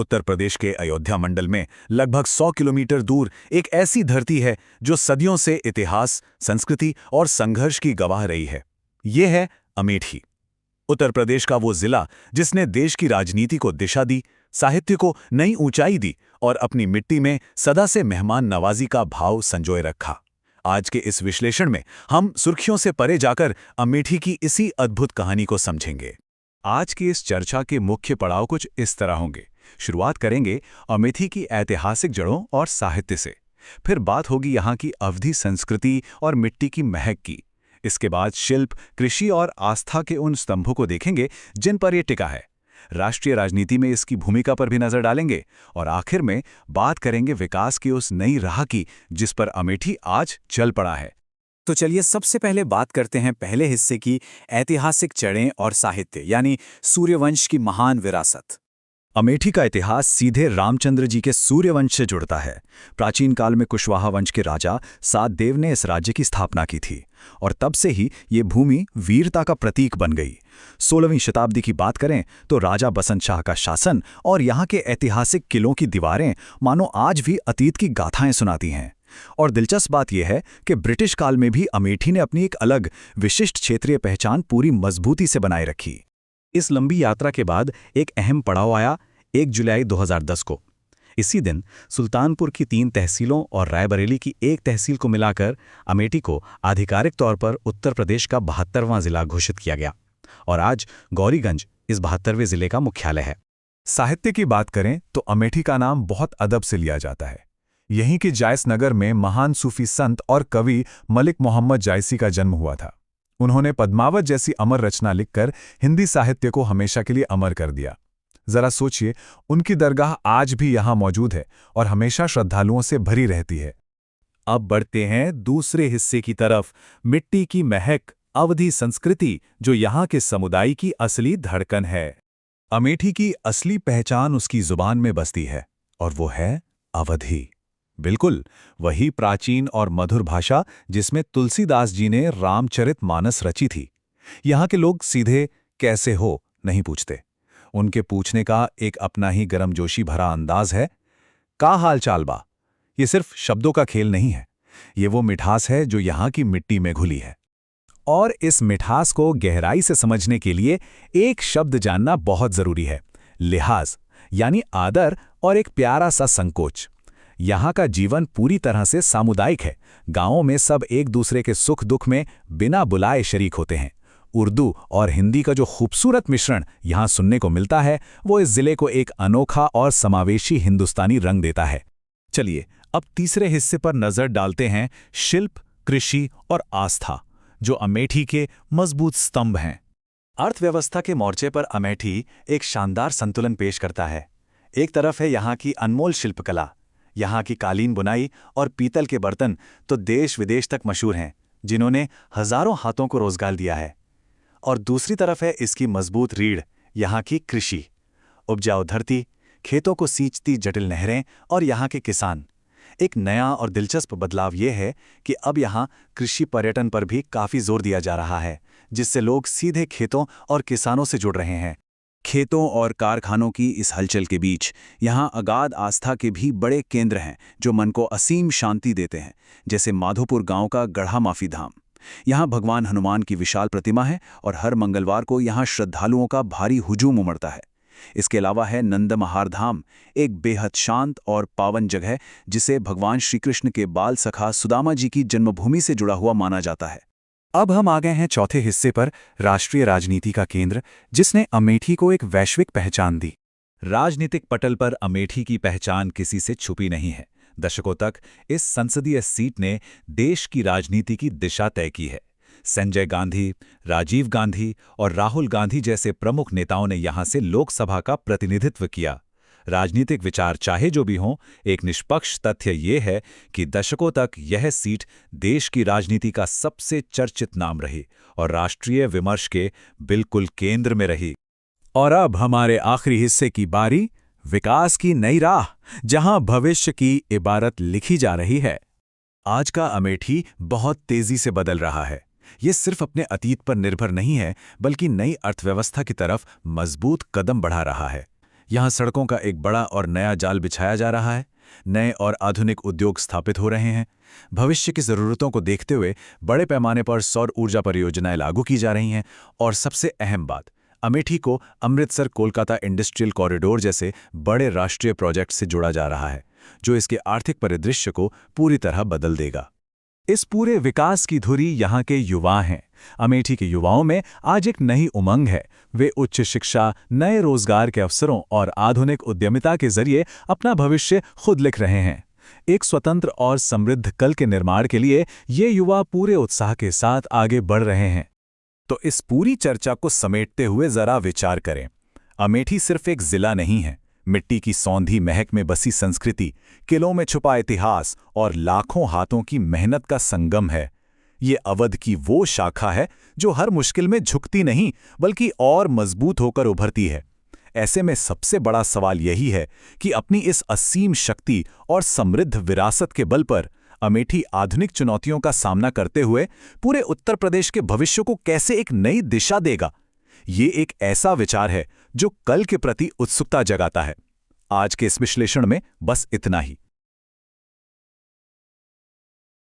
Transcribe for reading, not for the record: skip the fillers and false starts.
उत्तर प्रदेश के अयोध्या मंडल में लगभग 100 किलोमीटर दूर एक ऐसी धरती है जो सदियों से इतिहास, संस्कृति और संघर्ष की गवाह रही है। ये है अमेठी। उत्तर प्रदेश का वो जिला जिसने देश की राजनीति को दिशा दी, साहित्य को नई ऊंचाई दी और अपनी मिट्टी में सदा से मेहमान नवाजी का भाव संजोए रखा। आज के इस विश्लेषण में हम सुर्खियों से परे जाकर अमेठी की इसी अद्भुत कहानी को समझेंगे। आज की इस चर्चा के मुख्य पड़ाव कुछ इस तरह होंगे। शुरुआत करेंगे अमेठी की ऐतिहासिक जड़ों और साहित्य से, फिर बात होगी यहाँ की अवधी संस्कृति और मिट्टी की महक की। इसके बाद शिल्प, कृषि और आस्था के उन स्तंभों को देखेंगे जिन पर यह टिका है। राष्ट्रीय राजनीति में इसकी भूमिका पर भी नजर डालेंगे और आखिर में बात करेंगे विकास की उस नई राह की जिस पर अमेठी आज चल पड़ा है। तो चलिए सबसे पहले बात करते हैं पहले हिस्से की, ऐतिहासिक जड़ें और साहित्य, यानी सूर्यवंश की महान विरासत। अमेठी का इतिहास सीधे रामचंद्र जी के सूर्यवंश से जुड़ता है। प्राचीन काल में कुशवाहा वंश के राजा सातदेव ने इस राज्य की स्थापना की थी और तब से ही ये भूमि वीरता का प्रतीक बन गई। 16वीं शताब्दी की बात करें तो राजा बसंत शाह का शासन और यहाँ के ऐतिहासिक किलों की दीवारें मानो आज भी अतीत की गाथाएं सुनाती हैं। और दिलचस्प बात यह है कि ब्रिटिश काल में भी अमेठी ने अपनी एक अलग विशिष्ट क्षेत्रीय पहचान पूरी मजबूती से बनाए रखी। इस लंबी यात्रा के बाद एक अहम पड़ाव आया 1 जुलाई 2010 को। इसी दिन सुल्तानपुर की 3 तहसीलों और रायबरेली की एक तहसील को मिलाकर अमेठी को आधिकारिक तौर पर उत्तर प्रदेश का 72वां जिला घोषित किया गया और आज गौरीगंज इस 72वें जिले का मुख्यालय है। साहित्य की बात करें तो अमेठी का नाम बहुत अदब से लिया जाता है। यहीं के जायस नगर में महान सूफी संत और कवि मलिक मोहम्मद जायसी का जन्म हुआ था। उन्होंने पद्मावत जैसी अमर रचना लिखकर हिंदी साहित्य को हमेशा के लिए अमर कर दिया। जरा सोचिए, उनकी दरगाह आज भी यहाँ मौजूद है और हमेशा श्रद्धालुओं से भरी रहती है। अब बढ़ते हैं दूसरे हिस्से की तरफ, मिट्टी की महक, अवधी संस्कृति, जो यहाँ के समुदाय की असली धड़कन है। अमेठी की असली पहचान उसकी जुबान में बसती है और वो है अवधी। बिल्कुल वही प्राचीन और मधुर भाषा जिसमें तुलसीदास जी ने रामचरितमानस रची थी। यहाँ के लोग सीधे कैसे हो नहीं पूछते। उनके पूछने का एक अपना ही गर्मजोशी भरा अंदाज है। का हाल चाल बा? ये सिर्फ शब्दों का खेल नहीं है, ये वो मिठास है जो यहाँ की मिट्टी में घुली है। और इस मिठास को गहराई से समझने के लिए एक शब्द जानना बहुत जरूरी है, लिहाज, यानी आदर और एक प्यारा सा संकोच। यहाँ का जीवन पूरी तरह से सामुदायिक है। गांवों में सब एक दूसरे के सुख दुख में बिना बुलाए शरीक होते हैं। उर्दू और हिंदी का जो खूबसूरत मिश्रण यहाँ सुनने को मिलता है वो इस जिले को एक अनोखा और समावेशी हिंदुस्तानी रंग देता है। चलिए अब तीसरे हिस्से पर नजर डालते हैं, शिल्प, कृषि और आस्था, जो अमेठी के मजबूत स्तंभ हैं। अर्थव्यवस्था के मोर्चे पर अमेठी एक शानदार संतुलन पेश करता है। एक तरफ है यहाँ की अनमोल शिल्पकला, यहाँ की कालीन बुनाई और पीतल के बर्तन तो देश विदेश तक मशहूर हैं, जिन्होंने हजारों हाथों को रोजगार दिया है। और दूसरी तरफ है इसकी मजबूत रीढ़, यहाँ की कृषि, उपजाऊ धरती, खेतों को सींचती जटिल नहरें और यहाँ के किसान। एक नया और दिलचस्प बदलाव ये है कि अब यहाँ कृषि पर्यटन पर भी काफ़ी जोर दिया जा रहा है, जिससे लोग सीधे खेतों और किसानों से जुड़ रहे हैं। खेतों और कारखानों की इस हलचल के बीच यहाँ अगाध आस्था के भी बड़े केंद्र हैं जो मन को असीम शांति देते हैं, जैसे माधोपुर गांव का गढ़ा माफी धाम। यहाँ भगवान हनुमान की विशाल प्रतिमा है और हर मंगलवार को यहाँ श्रद्धालुओं का भारी हुजूम उमड़ता है। इसके अलावा है नंदमहार धाम, एक बेहद शांत और पावन जगह जिसे भगवान श्री कृष्ण के बाल सखा सुदामा जी की जन्मभूमि से जुड़ा हुआ माना जाता है। अब हम आ गए हैं चौथे हिस्से पर, राष्ट्रीय राजनीति का केंद्र जिसने अमेठी को एक वैश्विक पहचान दी। राजनीतिक पटल पर अमेठी की पहचान किसी से छुपी नहीं है। दशकों तक इस संसदीय सीट ने देश की राजनीति की दिशा तय की है। संजय गांधी, राजीव गांधी और राहुल गांधी जैसे प्रमुख नेताओं ने यहां से लोकसभा का प्रतिनिधित्व किया। राजनीतिक विचार चाहे जो भी हों, एक निष्पक्ष तथ्य ये है कि दशकों तक यह सीट देश की राजनीति का सबसे चर्चित नाम रही और राष्ट्रीय विमर्श के बिल्कुल केंद्र में रही। और अब हमारे आखिरी हिस्से की बारी, विकास की नई राह, जहां भविष्य की इबारत लिखी जा रही है। आज का अमेठी बहुत तेजी से बदल रहा है। ये सिर्फ अपने अतीत पर निर्भर नहीं है, बल्कि नई अर्थव्यवस्था की तरफ मजबूत कदम बढ़ा रहा है। यहाँ सड़कों का एक बड़ा और नया जाल बिछाया जा रहा है, नए और आधुनिक उद्योग स्थापित हो रहे हैं। भविष्य की ज़रूरतों को देखते हुए बड़े पैमाने पर सौर ऊर्जा परियोजनाएं लागू की जा रही हैं और सबसे अहम बात, अमेठी को अमृतसर कोलकाता इंडस्ट्रियल कॉरिडोर जैसे बड़े राष्ट्रीय प्रोजेक्ट से जोड़ा जा रहा है, जो इसके आर्थिक परिदृश्य को पूरी तरह बदल देगा। इस पूरे विकास की धुरी यहाँ के युवा हैं। अमेठी के युवाओं में आज एक नई उमंग है। वे उच्च शिक्षा, नए रोजगार के अवसरों और आधुनिक उद्यमिता के जरिए अपना भविष्य खुद लिख रहे हैं। एक स्वतंत्र और समृद्ध कल के निर्माण के लिए ये युवा पूरे उत्साह के साथ आगे बढ़ रहे हैं। तो इस पूरी चर्चा को समेटते हुए जरा विचार करें। अमेठी सिर्फ एक जिला नहीं है, मिट्टी की सौंधी महक में बसी संस्कृति, किलों में छुपा इतिहास और लाखों हाथों की मेहनत का संगम है। ये अवध की वो शाखा है जो हर मुश्किल में झुकती नहीं बल्कि और मजबूत होकर उभरती है। ऐसे में सबसे बड़ा सवाल यही है कि अपनी इस असीम शक्ति और समृद्ध विरासत के बल पर अमेठी आधुनिक चुनौतियों का सामना करते हुए पूरे उत्तर प्रदेश के भविष्य को कैसे एक नई दिशा देगा। ये एक ऐसा विचार है जो कल के प्रति उत्सुकता जगाता है। आज के इस विश्लेषण में बस इतना ही।